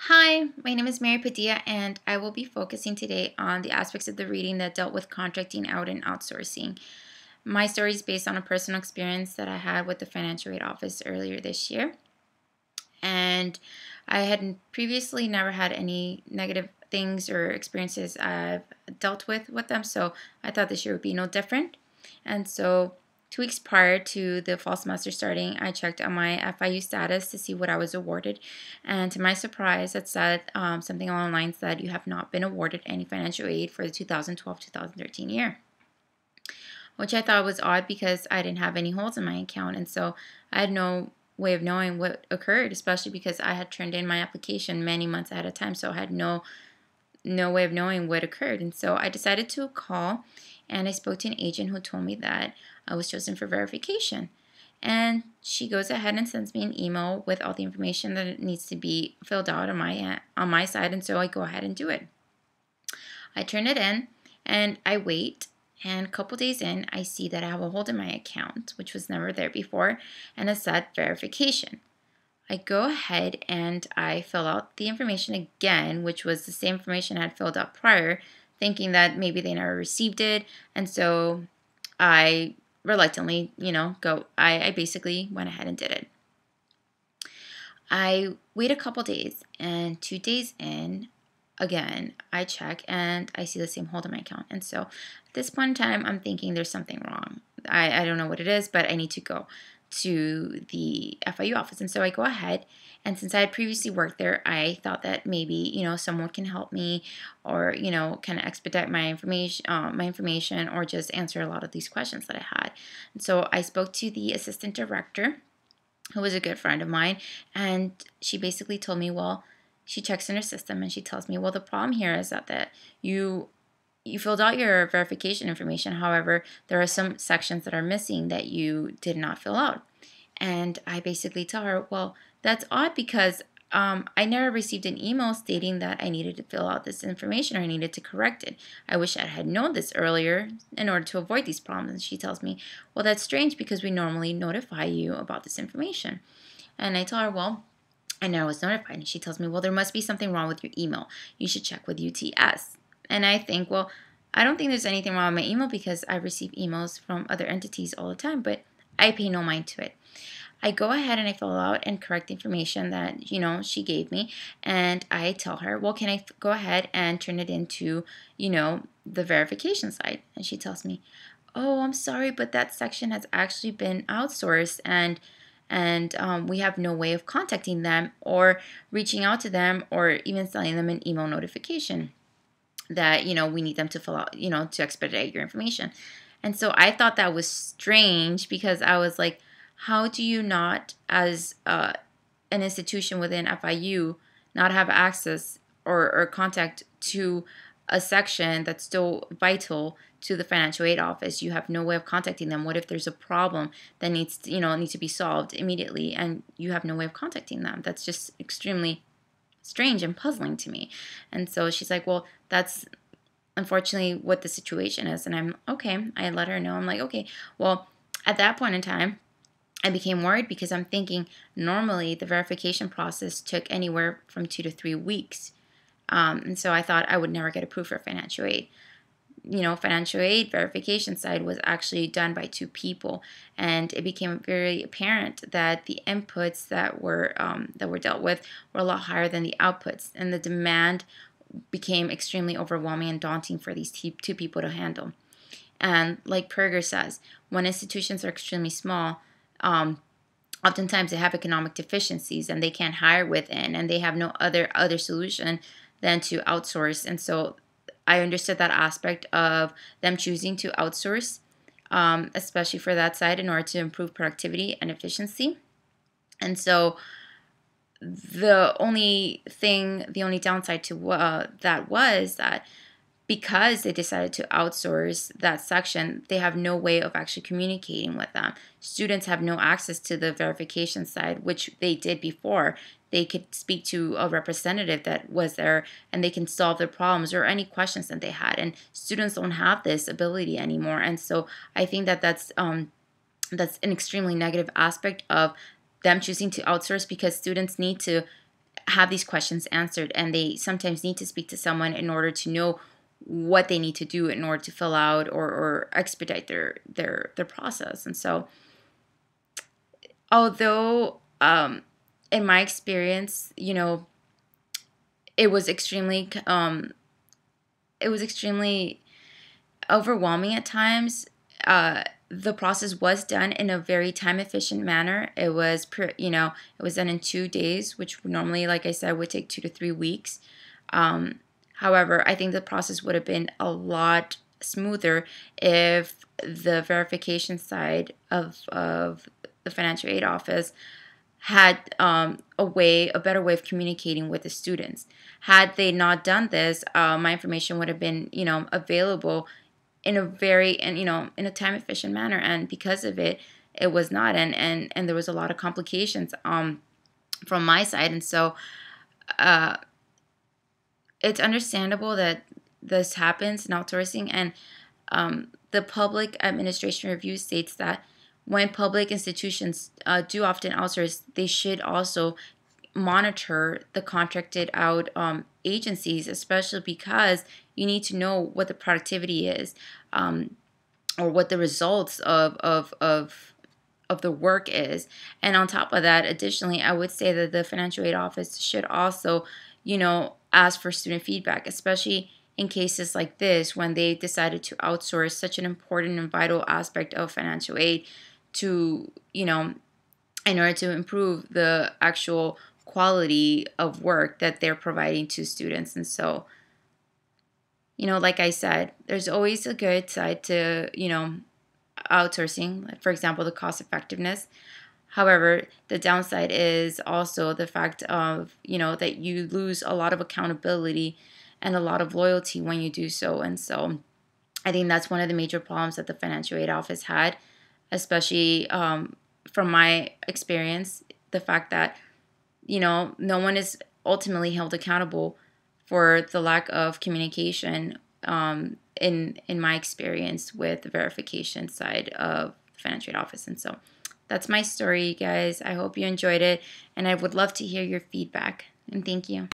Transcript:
Hi, my name is Mary Padilla, and I will be focusing today on the aspects of the reading that dealt with contracting out and outsourcing. My story is based on a personal experience that I had with the financial aid office earlier this year, and I had previously never had any negative things or experiences I've dealt with them, so I thought this year would be no different. And so 2 weeks prior to the fall semester starting, I checked on my FIU status to see what I was awarded. And to my surprise, it said something along the lines that you have not been awarded any financial aid for the 2012-2013 year, which I thought was odd because I didn't have any holds in my account. And so I had no way of knowing what occurred, especially because I had turned in my application many months ahead of time. So I had no way of knowing what occurred. And so I decided to call, and I spoke to an agent who told me that I was chosen for verification. And she goes ahead and sends me an email with all the information that needs to be filled out on my side, and so I go ahead and do it. I turn it in, and I wait, and a couple days in, I see that I have a hold in my account, which was never there before, and it said verification. I go ahead and I fill out the information again, which was the same information I had filled out prior, thinking that maybe they never received it. And so I reluctantly, I basically went ahead and did it. I wait a couple days, and 2 days in, again, I check and I see the same hold in my account. And so at this point in time, I'm thinking there's something wrong. I don't know what it is, but I need to go to the FIU office. And so I go ahead, and since I had previously worked there, I thought that maybe, someone can help me or, kind of expedite my information or just answer a lot of these questions that I had. And so I spoke to the assistant director, who was a good friend of mine, and she basically told me, well, she checks in her system and she tells me, well, the problem here is that you filled out your verification information. However, there are some sections that are missing that you did not fill out. And I basically tell her, well, that's odd because I never received an email stating that I needed to fill out this information or I needed to correct it. I wish I had known this earlier in order to avoid these problems. And she tells me, well, that's strange because we normally notify you about this information. And I tell her, well, I never was notified. And she tells me, well, there must be something wrong with your email. You should check with UTS. And I think, well, I don't think there's anything wrong with my email because I receive emails from other entities all the time, but I pay no mind to it. I go ahead and I fill out and correct the information that, she gave me, and I tell her, well, can I go ahead and turn it into, the verification side? And she tells me, oh, I'm sorry, but that section has actually been outsourced, and we have no way of contacting them or reaching out to them or even sending them an email notification that, we need them to fill out, to expedite your information. And so I thought that was strange because I was like, how do you not, as an institution within FIU, not have access or contact to a section that's still vital to the financial aid office? You have no way of contacting them. What if there's a problem that needs to be solved immediately and you have no way of contacting them? That's just extremely strange and puzzling to me. And so she's like, well, that's unfortunately what the situation is. And I'm okay. I let her know. I'm like, okay, well, at that point in time, I became worried because I'm thinking normally the verification process took anywhere from 2 to 3 weeks. And so I thought I would never get approved for financial aid. Financial aid verification side was actually done by 2 people, and it became very apparent that the inputs that were dealt with were a lot higher than the outputs, and the demand became extremely overwhelming and daunting for these 2 people to handle. And like Perger says, when institutions are extremely small, oftentimes they have economic deficiencies and they can't hire within, and they have no other solution than to outsource. And so I understood that aspect of them choosing to outsource, especially for that side, in order to improve productivity and efficiency. And so the only downside to that was that because they decided to outsource that section, they have no way of actually communicating with them. Students have no access to the verification side, which they did before. They could speak to a representative that was there, and they can solve their problems or any questions that they had. And students don't have this ability anymore. And so I think that that's an extremely negative aspect of them choosing to outsource, because students need to have these questions answered, and they sometimes need to speak to someone in order to know what they need to do in order to fill out or expedite their process. And so, although in my experience, it was extremely overwhelming at times. The process was done in a very time efficient manner. It was it was done in 2 days, which normally, like I said, would take 2 to 3 weeks. However, I think the process would have been a lot smoother if the verification side of the financial aid office had a better way of communicating with the students. Had they not done this, my information would have been, available in a in a time efficient manner, and because of it, it was not, and there was a lot of complications from my side, and so uh, it's understandable that this happens in outsourcing, and the public administration review states that when public institutions do often outsource, they should also monitor the contracted out agencies, especially because you need to know what the productivity is, or what the results of the work is. And on top of that, additionally, I would say that the financial aid office should also, ask for student feedback, especially in cases like this when they decided to outsource such an important and vital aspect of financial aid to, in order to improve the actual quality of work that they're providing to students. And so, like I said, there's always a good side to, outsourcing, like for example, the cost effectiveness. However, the downside is also the fact of, that you lose a lot of accountability and a lot of loyalty when you do so. And so I think that's one of the major problems that the financial aid office had, especially from my experience, the fact that, no one is ultimately held accountable for the lack of communication in my experience with the verification side of the financial aid office. And so that's my story, you guys. I hope you enjoyed it, and I would love to hear your feedback. And thank you.